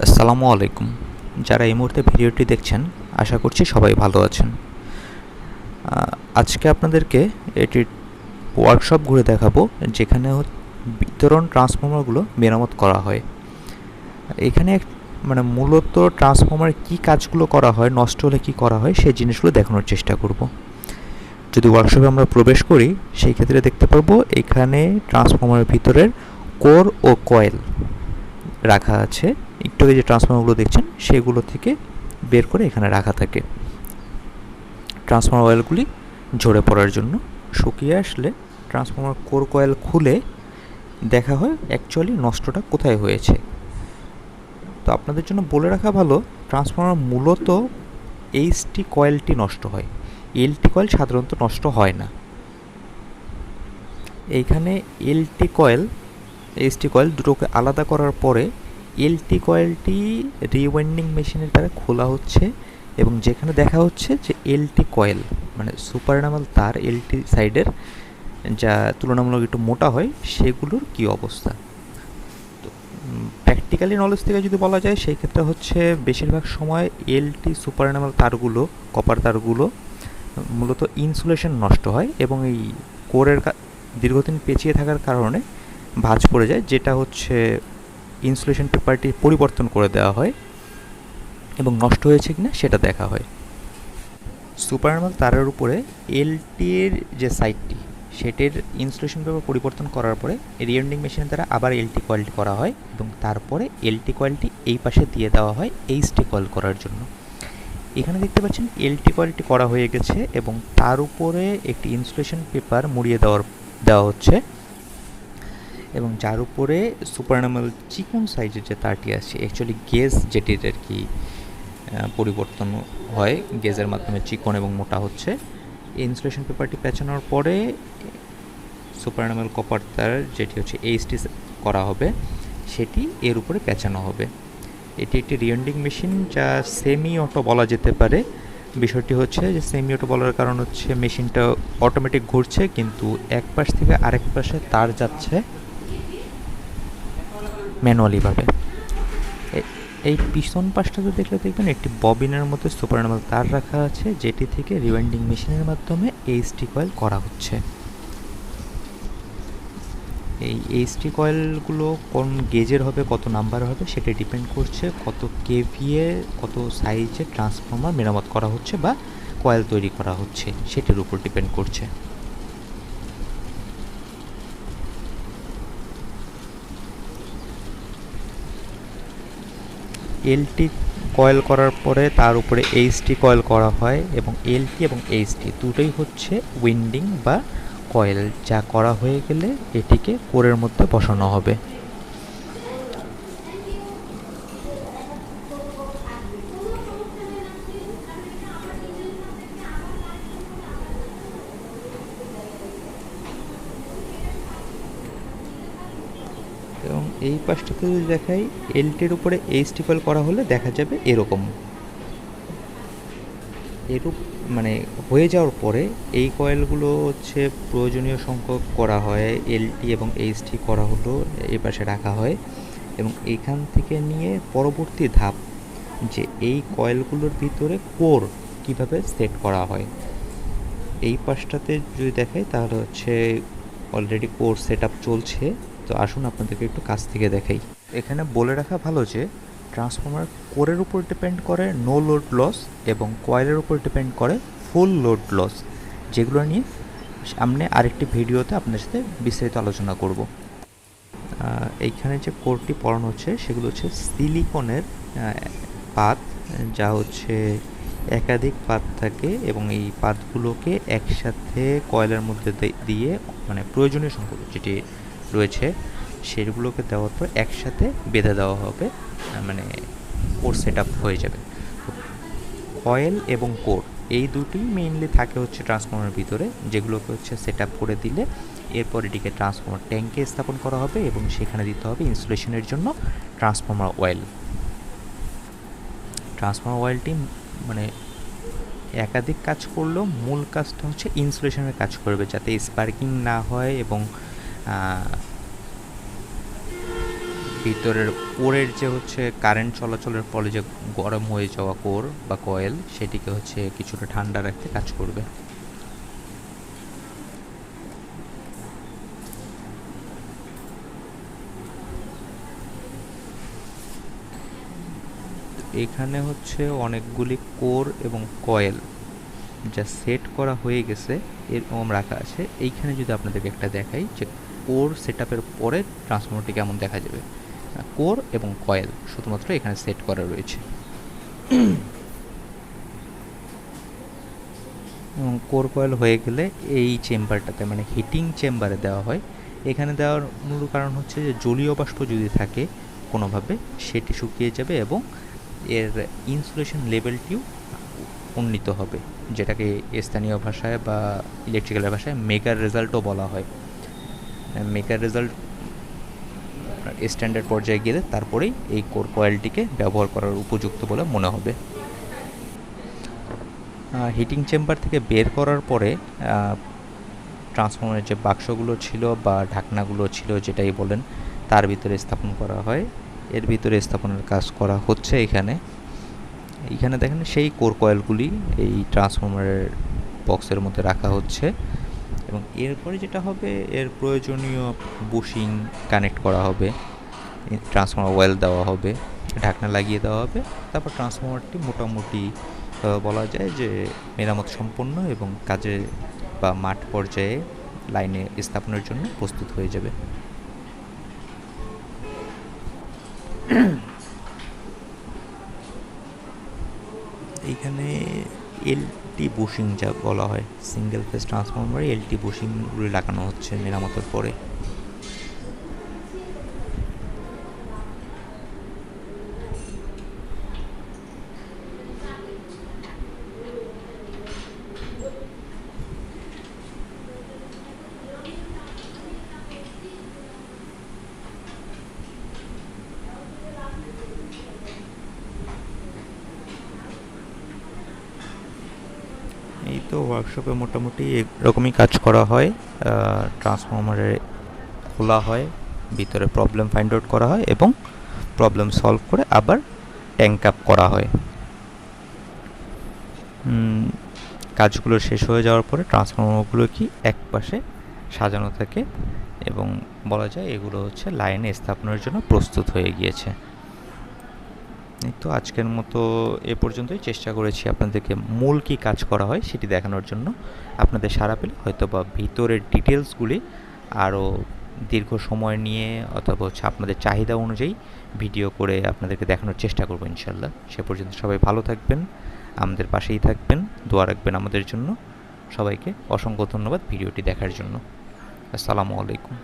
আসসালামু আলাইকুম। যারা এই মুহূর্তে ভিডিওটি দেখছেন, আশা করছি সবাই ভালো আছেন। আজকে আপনাদেরকে এটির ওয়ার্কশপ ঘুরে দেখাবো, যেখানে বিতরণ ট্রান্সফর্মারগুলো মেরামত করা হয়। এখানে মূলত ট্রান্সফর্মার কী কাজগুলো করা হয়, নষ্ট হলে কী করা হয়, সেই জিনিসগুলো দেখানোর চেষ্টা করব। যদি ওয়ার্কশপে আমরা প্রবেশ করি, সেই ক্ষেত্রে দেখতে পারবো এখানে ট্রান্সফর্মারের ভিতরের কোর ও কয়েল রাখা আছে। একটু আগে যে ট্রান্সফর্মারগুলো দেখছেন সেগুলো থেকে বের করে এখানে রাখা থাকে। ট্রান্সফর্মার অয়েলগুলি ঝরে পড়ার জন্য শুকিয়ে আসলে ট্রান্সফর্মার কোর কয়েল খুলে দেখা হয় অ্যাকচুয়ালি নষ্টটা কোথায় হয়েছে। তো আপনাদের জন্য বলে রাখা ভালো, ট্রান্সফর্মার মূলত এইচটি কয়েলটি নষ্ট হয়, এলটি কয়েল সাধারণত নষ্ট হয় না। এইখানে এলটি কয়েল এইচটি কয়েল দুটোকে আলাদা করার পরে এলটি কয়েলটি রিওয়াইন্ডিং মেশিনের দ্বারা খোলা হচ্ছে এবং যেখানে দেখা হচ্ছে যে এলটি কয়েল মানে সুপারনামাল তার এলটি সাইডের যা তুলনামূলক একটু মোটা হয় সেগুলোর কি অবস্থা। তো প্র্যাকটিক্যালি নলেজ থেকে যদি বলা যায় সেই ক্ষেত্রে হচ্ছে বেশিরভাগ সময় এলটি সুপারনামাল তারগুলো, কপার তারগুলো মূলত ইনসুলেশন নষ্ট হয় এবং এই কোরের দীর্ঘদিন পেঁচিয়ে থাকার কারণে ভাঁজ পড়ে যায়, যেটা হচ্ছে ইনসুলেশন পেপারটি পরিবর্তন করে দেওয়া হয় এবং নষ্ট হয়েছে কিনা সেটা দেখা হয়। সুপারনামাল তারের উপরে এলটির যে সাইডটি সেটির ইনসুলেশন পেপার পরিবর্তন করার পরে রিওয়াইন্ডিং মেশিনের দ্বারা আবার এলটি কয়েলটি করা হয় এবং তারপরে এলটি কয়েলটি এই পাশে দিয়ে দেওয়া হয় এইচটি কয়েল করার জন্য। এখানে দেখতে পাচ্ছেন এলটি কয়েলটি করা হয়ে গেছে এবং তার উপরে একটি ইনসুলেশন পেপার মুড়িয়ে দেওয়া হচ্ছে এবং যার উপরে সুপারনামাল চিকন সাইজের যে তারটি আছে, অ্যাকচুয়ালি গেজ যেটির আর কি পরিবর্তন হয়, গেজের মাধ্যমে চিকন এবং মোটা হচ্ছে। এই ইনসুলেশন পেপারটি পেঁচানোর পরে সুপারনামাল কপার তার যেটি হচ্ছে এইচটি করা হবে সেটি এর উপরে পেঁচানো হবে। এটি একটি রিওয়াইন্ডিং মেশিন, যা সেমি অটো বলা যেতে পারে। বিষয়টি হচ্ছে যে সেমি অটো বলার কারণ হচ্ছে মেশিনটা অটোমেটিক ঘুরছে, কিন্তু এক পাশ থেকে আরেক পাশে তার যাচ্ছে ম্যানুয়ালিভাবে। এই পিছন পাশটা যদি দেখবেন একটি ববিনের মধ্যে সুপারনামাল তার রাখা আছে, যেটি থেকে রিওয়াইন্ডিং মেশিনের মাধ্যমে এইচটি কয়েল করা হচ্ছে। এই এইচটি কয়েলগুলো কোন গেজের হবে, কত নাম্বার হবে, সেটা ডিপেন্ড করছে কত কেভিএ, কত সাইজের ট্রান্সফর্মার মেরামত করা হচ্ছে বা কয়েল তৈরি করা হচ্ছে সেটির উপর ডিপেন্ড করছে। এলটি কয়েল করার পরে তার উপরে এইচটি কয়েল করা হয় এবং এলটি এবং এইচটি দুটোই হচ্ছে উইন্ডিং বা কয়েল, যা করা হয়ে গেলে এটিকে কোরের মধ্যে বসানো হবে। এবং এই পাশটাতে যদি দেখাই, এলটির উপরে এইচটি কয়েল করা হলে দেখা যাবে এরকম হয়ে যাওয়ার পরে এই কয়েলগুলো হচ্ছে প্রয়োজনীয় সংখ্যক করা হয়, এলটি এবং এইচটি করা হলো এই পাশে রাখা হয় এবং এইখান থেকে নিয়ে পরবর্তী ধাপ যে এই কয়েলগুলোর ভিতরে কোর কিভাবে সেট করা হয়। এই পাশটাতে যদি দেখাই তাহলে হচ্ছে অলরেডি কোর সেট আপ চলছে। তো আসুন আপনাদেরকে একটু কাছ থেকে দেখাই। এখানে বলে রাখা ভালো যে ট্রান্সফর্মার কোরের উপর ডিপেন্ড করে নো লোড লস এবং কয়েলের উপর ডিপেন্ড করে ফুল লোড লস, যেগুলো নিয়ে সামনে আরেকটি ভিডিওতে আপনার সাথে বিস্তারিত আলোচনা করব। এইখানে যে কোরটি পড়ানো হচ্ছে সেগুলো হচ্ছে সিলিকনের পাত, যা হচ্ছে একাধিক পাত থাকে এবং এই পাতগুলোকে একসাথে কয়েলের মধ্যে দিয়ে প্রয়োজনীয় সংখ্যক যেটি রয়েছে সেগুলোকে দেওয়ার পর একসাথে বেঁধে দেওয়া হবে, কোর সেট আপ হয়ে যাবে। কয়েল এবং কোর এই দুটি মেইনলি থাকে হচ্ছে ট্রান্সফর্মারের ভিতরে, যেগুলোকে হচ্ছে সেট আপ করে দিলে এরপর এটিকে ট্রান্সফর্মার ট্যাঙ্কে স্থাপন করা হবে এবং সেখানে দিতে হবে ইনসুলেশনের জন্য ট্রান্সফর্মার অয়েল। ট্রান্সফর্মার অয়েলটি একাধিক কাজ করলেও মূল কাজটা হচ্ছে ইনসুলেশনের কাজ করবে, যাতে স্পার্কিং না হয় এবং ভিতরের কোরের যে হচ্ছে কারেন্ট চলাচলের ফলে যে গরম হয়ে যাওয়া কোর বা কয়েল, সেটিকে হচ্ছে কিছুটা ঠান্ডা রাখতে কাজ করবে। এখানে হচ্ছে অনেকগুলি কোর এবং কয়েল যা সেট করা হয়ে গেছে এরকম রাখা আছে। এইখানে যদি আপনাদেরকে একটা দেখাই যে কোর সেট আপের পরে ট্রান্সফর্মারটি কেমন দেখা যাবে, কোর এবং কয়েল শুধুমাত্র এখানে সেট করা রয়েছে। কোর কয়েল হয়ে গেলে এই চেম্বারটাতে মানে হিটিং চেম্বারে দেওয়া হয়। এখানে দেওয়ার মূল কারণ হচ্ছে যে জলীয় বাষ্প যদি থাকে কোনোভাবে সেটি শুকিয়ে যাবে এবং এর ইনসুলেশন লেভেলটিও উন্নীত হবে, যেটাকে স্থানীয় ভাষায় বা ইলেকট্রিক্যালের ভাষায় মেগার রেজাল্টও বলা হয়। মেগার রেজাল্ট স্ট্যান্ডার্ড পর্যায়ে গেলে তারপরেই এই কোর কয়েলটিকে ব্যবহার করার উপযুক্ত বলে মনে হবে। হিটিং চেম্বার থেকে বের করার পরে ট্রান্সফর্মারের যে বাক্সগুলো ছিল বা ঢাকনাগুলো ছিল যেটাই বলেন, তার ভিতরে স্থাপন করা হয়। এর ভিতরে স্থাপনের কাজ করা হচ্ছে এখানে। এইখানে দেখেন সেই কোর কয়েলগুলি এই ট্রান্সফর্মারের বক্সের মধ্যে রাখা হচ্ছে এবং এরপরে যেটা হবে এর প্রয়োজনীয় বুশিং কানেক্ট করা হবে, ট্রান্সফর্মার অয়েল দেওয়া হবে, ঢাকনা লাগিয়ে দেওয়া হবে। তারপর ট্রান্সফর্মারটি মোটামুটি বলা যায় যে মেরামত সম্পন্ন এবং কাজে বা মাঠ পর্যায়ে লাইনে স্থাপনের জন্য প্রস্তুত হয়ে যাবে। এইখানে এলটি বুশিং যা বলা হয়, সিঙ্গেল ফেজ ট্রান্সফর্মারে এলটি বুশিংগুলি লাগানো হচ্ছে মেরামতের পরে। এই তো ওয়ার্কশপে মোটামুটি এরকমই কাজ করা হয়। ট্রান্সফর্মারে খোলা হয়, ভিতরে প্রবলেম ফাইন্ড আউট করা হয় এবং প্রবলেম সলভ করে আবার ট্যাঙ্ক আপ করা হয়। কাজগুলো শেষ হয়ে যাওয়ার পরে ট্রান্সফর্মারগুলো কি এক পাশে সাজানো থাকে এবং বলা যায় এগুলো হচ্ছে লাইনে স্থাপনের জন্য প্রস্তুত হয়ে গিয়েছে। এই তো আজকের মতো এ পর্যন্তই। চেষ্টা করেছি আপনাদেরকে মূল কী কাজ করা হয় সেটি দেখানোর জন্য। আপনাদের সাড়া পেলে হয়তো বা ভিতরের ডিটেলসগুলি আরও দীর্ঘ সময় নিয়ে অথবা হচ্ছে আপনাদের চাহিদা অনুযায়ী ভিডিও করে আপনাদেরকে দেখানোর চেষ্টা করবো ইনশাল্লাহ। সে পর্যন্ত সবাই ভালো থাকবেন, আমাদের পাশেই থাকবেন, দোয়া রাখবেন আমাদের জন্য। সবাইকে অসংখ্য ধন্যবাদ ভিডিওটি দেখার জন্য। আসসালামু আলাইকুম।